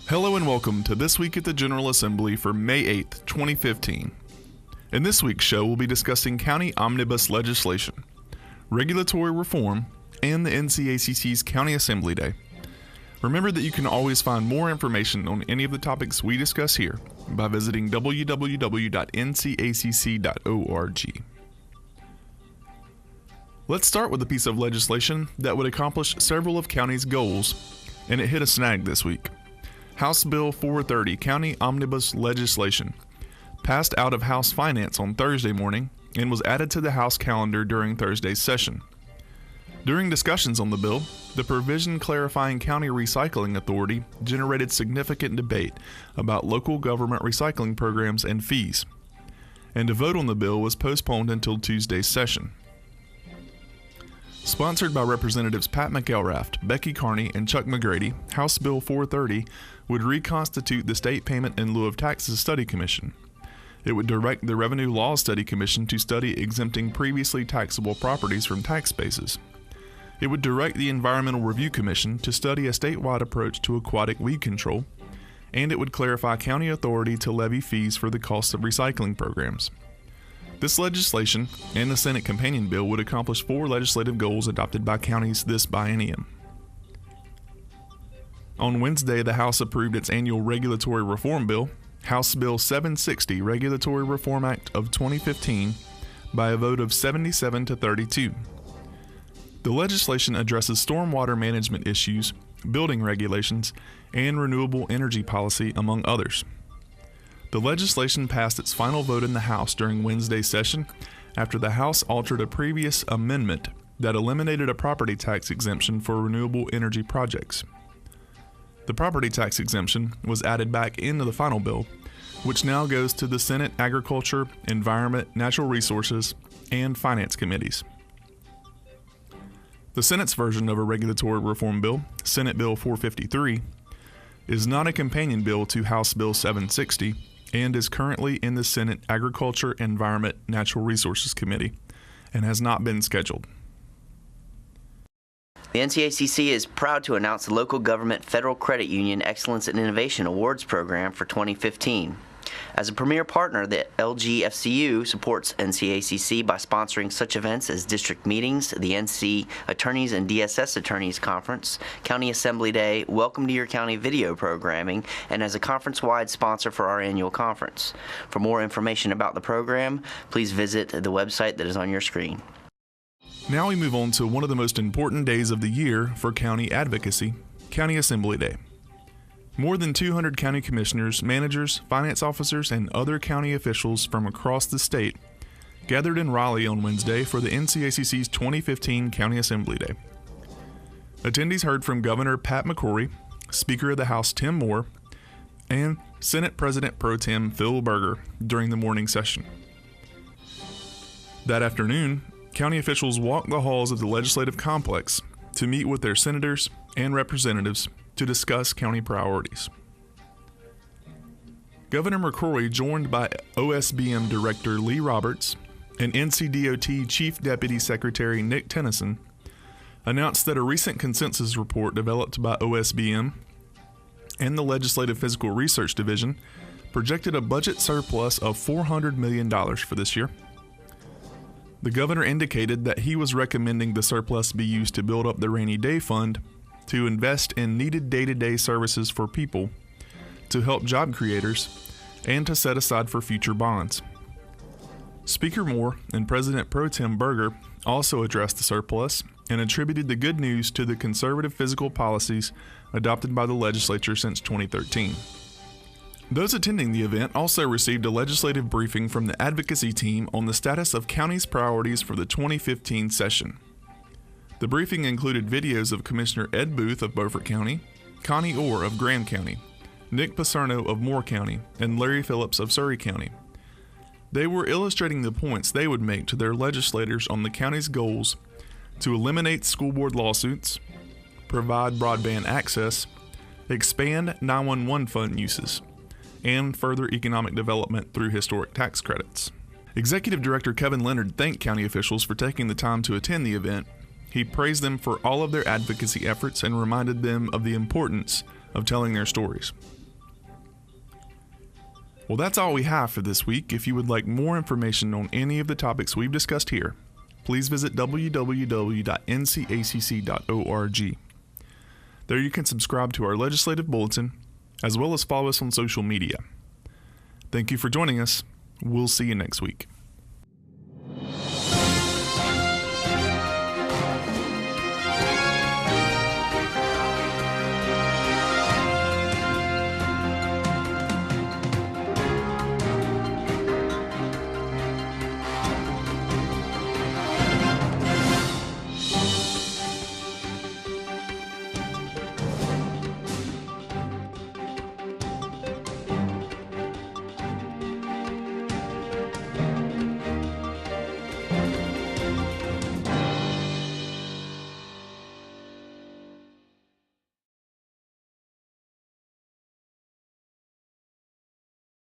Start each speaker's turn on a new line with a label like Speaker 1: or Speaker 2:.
Speaker 1: Hello and welcome to This Week at the General Assembly for May 8th, 2015. In this week's show, we'll be discussing county omnibus legislation, regulatory reform, and the NCACC's County Assembly Day. Remember that you can always find more information on any of the topics we discuss here by visiting www.ncacc.org. Let's start with a piece of legislation that would accomplish several of county's goals, and it hit a snag this week. House Bill 430, County Omnibus Legislation, passed out of House Finance on Thursday morning and was added to the House calendar during Thursday's session. During discussions on the bill, the provision clarifying county recycling authority generated significant debate about local government recycling programs and fees, and a vote on the bill was postponed until Tuesday's session. Sponsored by Representatives Pat McElrath, Becky Carney, and Chuck McGrady, House Bill 430 would reconstitute the State Payment in Lieu of Taxes Study Commission. It would direct the Revenue Law Study Commission to study exempting previously taxable properties from tax bases. It would direct the Environmental Review Commission to study a statewide approach to aquatic weed control, and it would clarify county authority to levy fees for the cost of recycling programs. This legislation and the Senate companion bill would accomplish four legislative goals adopted by counties this biennium. On Wednesday, the House approved its annual regulatory reform bill, House Bill 760, Regulatory Reform Act of 2015, by a vote of 77 to 32. The legislation addresses stormwater management issues, building regulations, and renewable energy policy, among others. The legislation passed its final vote in the House during Wednesday's session after the House altered a previous amendment that eliminated a property tax exemption for renewable energy projects. The property tax exemption was added back into the final bill, which now goes to the Senate Agriculture, Environment, Natural Resources, and Finance Committees. The Senate's version of a regulatory reform bill, Senate Bill 453, is not a companion bill to House Bill 760 and is currently in the Senate Agriculture, Environment, Natural Resources Committee and has not been scheduled.
Speaker 2: The NCACC is proud to announce the Local Government Federal Credit Union Excellence and Innovation Awards Program for 2015. As a premier partner, the LGFCU supports NCACC by sponsoring such events as district meetings, the NC Attorneys and DSS Attorneys Conference, County Assembly Day, Welcome to Your County video programming, and as a conference-wide sponsor for our annual conference. For more information about the program, please visit the website that is on your screen.
Speaker 1: Now we move on to one of the most important days of the year for county advocacy, County Assembly Day. More than 200 county commissioners, managers, finance officers, and other county officials from across the state gathered in Raleigh on Wednesday for the NCACC's 2015 County Assembly Day. Attendees heard from Governor Pat McCrory, Speaker of the House Tim Moore, and Senate President Pro Tem Phil Berger during the morning session. That afternoon, county officials walked the halls of the legislative complex to meet with their senators and representatives to discuss county priorities. Governor McCrory, joined by OSBM Director Lee Roberts and NCDOT Chief Deputy Secretary Nick Tennyson, announced that a recent consensus report developed by OSBM and the Legislative Physical Research Division projected a budget surplus of $400 million for this year. The governor indicated that he was recommending the surplus be used to build up the rainy day fund, to invest in needed day-to-day services for people, to help job creators, and to set aside for future bonds. Speaker Moore and President Pro Tem Berger also addressed the surplus and attributed the good news to the conservative fiscal policies adopted by the legislature since 2013. Those attending the event also received a legislative briefing from the advocacy team on the status of county's priorities for the 2015 session. The briefing included videos of Commissioner Ed Booth of Beaufort County, Connie Orr of Graham County, Nick Paserno of Moore County, and Larry Phillips of Surry County. They were illustrating the points they would make to their legislators on the county's goals to eliminate school board lawsuits, provide broadband access, expand 911 fund uses, and further economic development through historic tax credits. Executive Director Kevin Leonard thanked county officials for taking the time to attend the event. He praised them for all of their advocacy efforts and reminded them of the importance of telling their stories. Well, that's all we have for this week. If you would like more information on any of the topics we've discussed here, please visit www.ncacc.org. There you can subscribe to our legislative bulletin, as well as follow us on social media. Thank you for joining us. We'll see you next week.